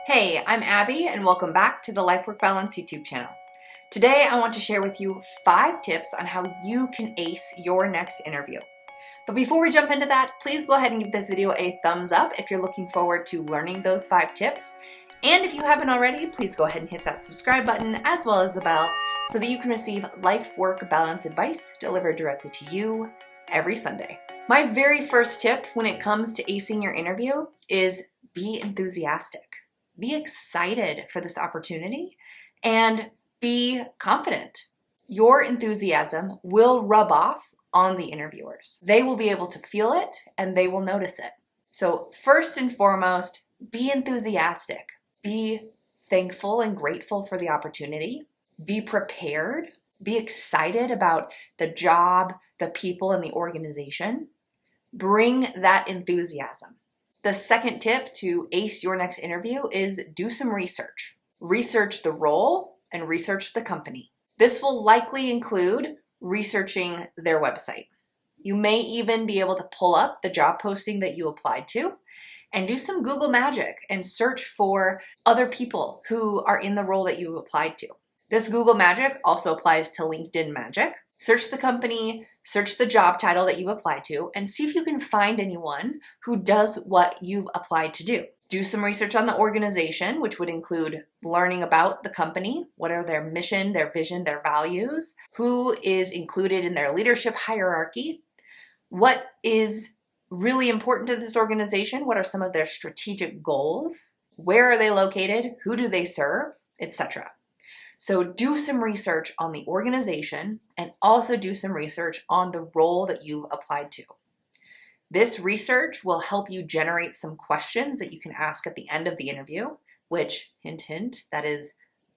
Hey, I'm Abby and welcome back to the Life Work Balance YouTube channel. Today I want to share with you 5 tips on how you can ace your next interview. But before we jump into that, please go ahead and give this video a thumbs up if you're looking forward to learning those 5 tips. And if you haven't already, please go ahead and hit that subscribe button as well as the bell so that you can receive life work balance advice delivered directly to you every Sunday. My very first tip when it comes to acing your interview is be enthusiastic. Be excited for this opportunity and be confident. Your enthusiasm will rub off on the interviewers. They will be able to feel it and they will notice it. So first and foremost, be enthusiastic. Be thankful and grateful for the opportunity. Be prepared. Be excited about the job, the people, and the organization. Bring that enthusiasm. The second tip to ace your next interview is do some research. Research the role and research the company. This will likely include researching their website. You may even be able to pull up the job posting that you applied to and do some Google magic and search for other people who are in the role that you applied to. This Google magic also applies to LinkedIn magic. Search the company, search the job title that you applied to, and see if you can find anyone who does what you've applied to do. Do some research on the organization, which would include learning about the company. What are their mission, their vision, their values? Who is included in their leadership hierarchy? What is really important to this organization? What are some of their strategic goals? Where are they located? Who do they serve? Etc. So do some research on the organization and also do some research on the role that you've applied to. This research will help you generate some questions that you can ask at the end of the interview, which, hint, hint, that is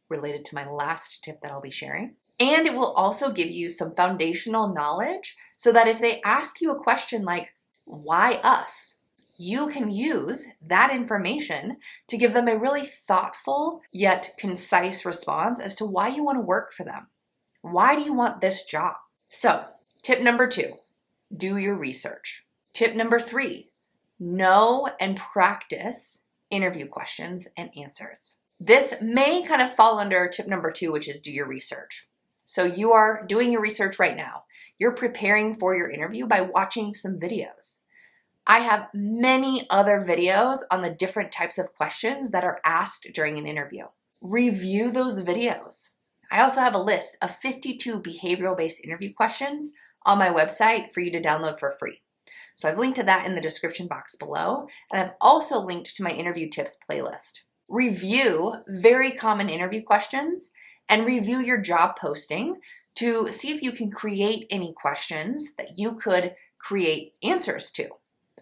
related to my last tip that I'll be sharing. And it will also give you some foundational knowledge so that if they ask you a question like, why us? You can use that information to give them a really thoughtful yet concise response as to why you want to work for them. Why do you want this job? So, tip number 2, do your research. Tip number 3, know and practice interview questions and answers. This may kind of fall under tip number 2, which is do your research. So you are doing your research right now. You're preparing for your interview by watching some videos. I have many other videos on the different types of questions that are asked during an interview. Review those videos. I also have a list of 52 behavioral-based interview questions on my website for you to download for free. So I've linked to that in the description box below, and I've also linked to my interview tips playlist. Review very common interview questions and review your job posting to see if you can create any questions that you could create answers to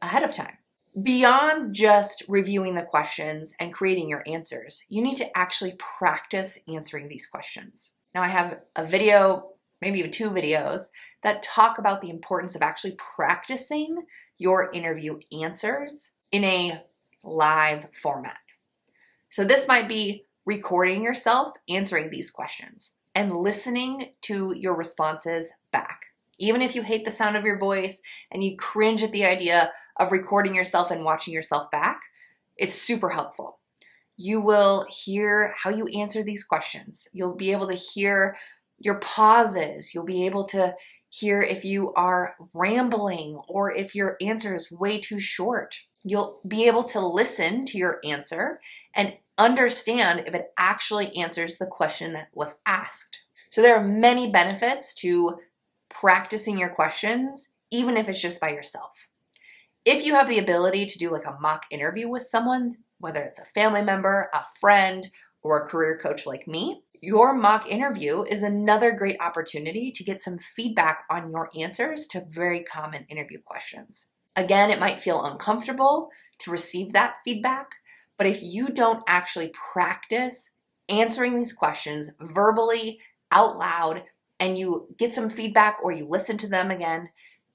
ahead of time. Beyond just reviewing the questions and creating your answers, you need to actually practice answering these questions. Now I have a video, maybe even 2 videos, that talk about the importance of actually practicing your interview answers in a live format. So this might be recording yourself answering these questions and listening to your responses back. Even if you hate the sound of your voice and you cringe at the idea of recording yourself and watching yourself back, it's super helpful. You will hear how you answer these questions. You'll be able to hear your pauses. You'll be able to hear if you are rambling or if your answer is way too short. You'll be able to listen to your answer and understand if it actually answers the question that was asked. So there are many benefits to practicing your questions, even if it's just by yourself. If you have the ability to do like a mock interview with someone, whether it's a family member, a friend, or a career coach like me, your mock interview is another great opportunity to get some feedback on your answers to very common interview questions. Again, it might feel uncomfortable to receive that feedback, but if you don't actually practice answering these questions verbally, out loud, and you get some feedback or you listen to them again,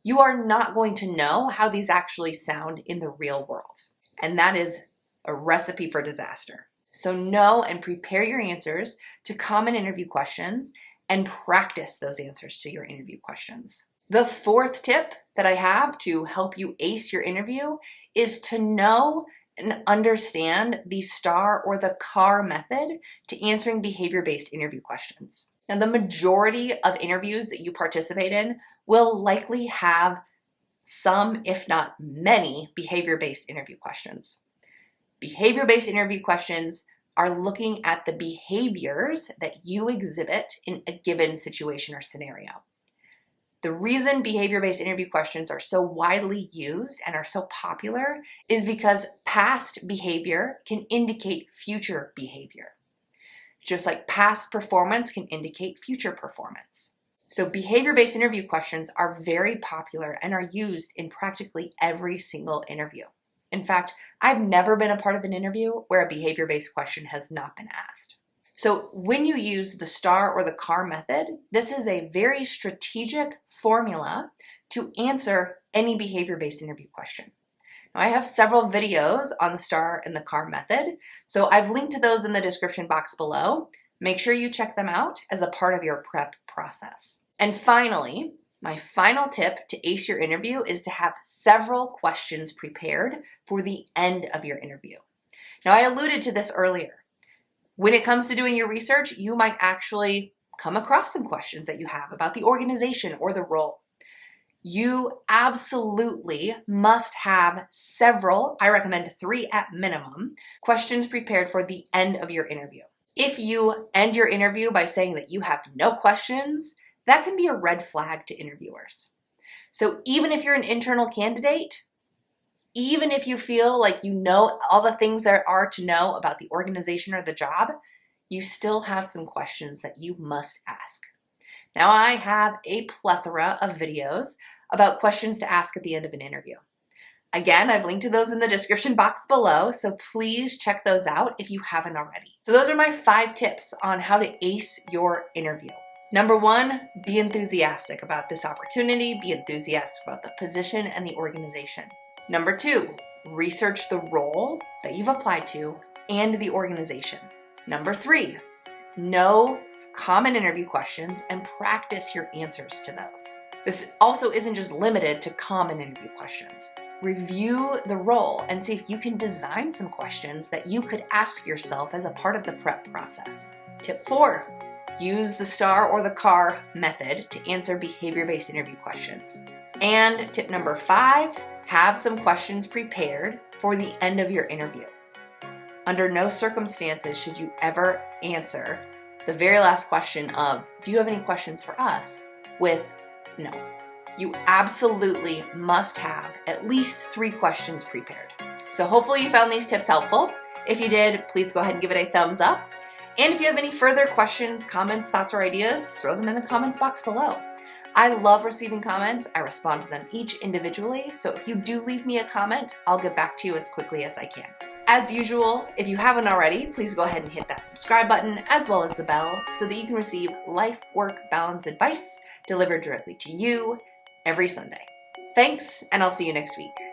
you are not going to know how these actually sound in the real world. And that is a recipe for disaster. So know and prepare your answers to common interview questions and practice those answers to your interview questions. The 4th tip that I have to help you ace your interview is to know and understand the STAR or the CAR method to answering behavior-based interview questions. Now, the majority of interviews that you participate in will likely have some, if not many, behavior-based interview questions. Behavior-based interview questions are looking at the behaviors that you exhibit in a given situation or scenario. The reason behavior-based interview questions are so widely used and are so popular is because past behavior can indicate future behavior, just like past performance can indicate future performance. So behavior-based interview questions are very popular and are used in practically every single interview. In fact, I've never been a part of an interview where a behavior-based question has not been asked. So when you use the STAR or the CAR method, this is a very strategic formula to answer any behavior-based interview question. Now, I have several videos on the STAR and the CAR method, so I've linked to those in the description box below. Make sure you check them out as a part of your prep process. And finally, my final tip to ace your interview is to have several questions prepared for the end of your interview. Now, I alluded to this earlier. When it comes to doing your research, you might actually come across some questions that you have about the organization or the role. You absolutely must have several, I recommend 3 at minimum, questions prepared for the end of your interview. If you end your interview by saying that you have no questions, that can be a red flag to interviewers. So even if you're an internal candidate, even if you feel like you know all the things there are to know about the organization or the job, you still have some questions that you must ask. Now, I have a plethora of videos about questions to ask at the end of an interview. Again, I've linked to those in the description box below, so please check those out if you haven't already. So those are my 5 tips on how to ace your interview. Number 1, be enthusiastic about this opportunity, be enthusiastic about the position and the organization. Number 2, research the role that you've applied to and the organization. Number 3, know common interview questions and practice your answers to those. This also isn't just limited to common interview questions. Review the role and see if you can design some questions that you could ask yourself as a part of the prep process. Tip 4, use the STAR or the CAR method to answer behavior-based interview questions. And tip number 5, have some questions prepared for the end of your interview. Under no circumstances should you ever answer the very last question of, do you have any questions for us, with no. You absolutely must have at least 3 questions prepared. So hopefully you found these tips helpful. If you did, please go ahead and give it a thumbs up. And if you have any further questions, comments, thoughts, or ideas, throw them in the comments box below. I love receiving comments. I respond to them each individually, so if you do leave me a comment, I'll get back to you as quickly as I can. As usual, if you haven't already, please go ahead and hit that subscribe button as well as the bell so that you can receive life-work balance advice delivered directly to you every Sunday. Thanks, and I'll see you next week.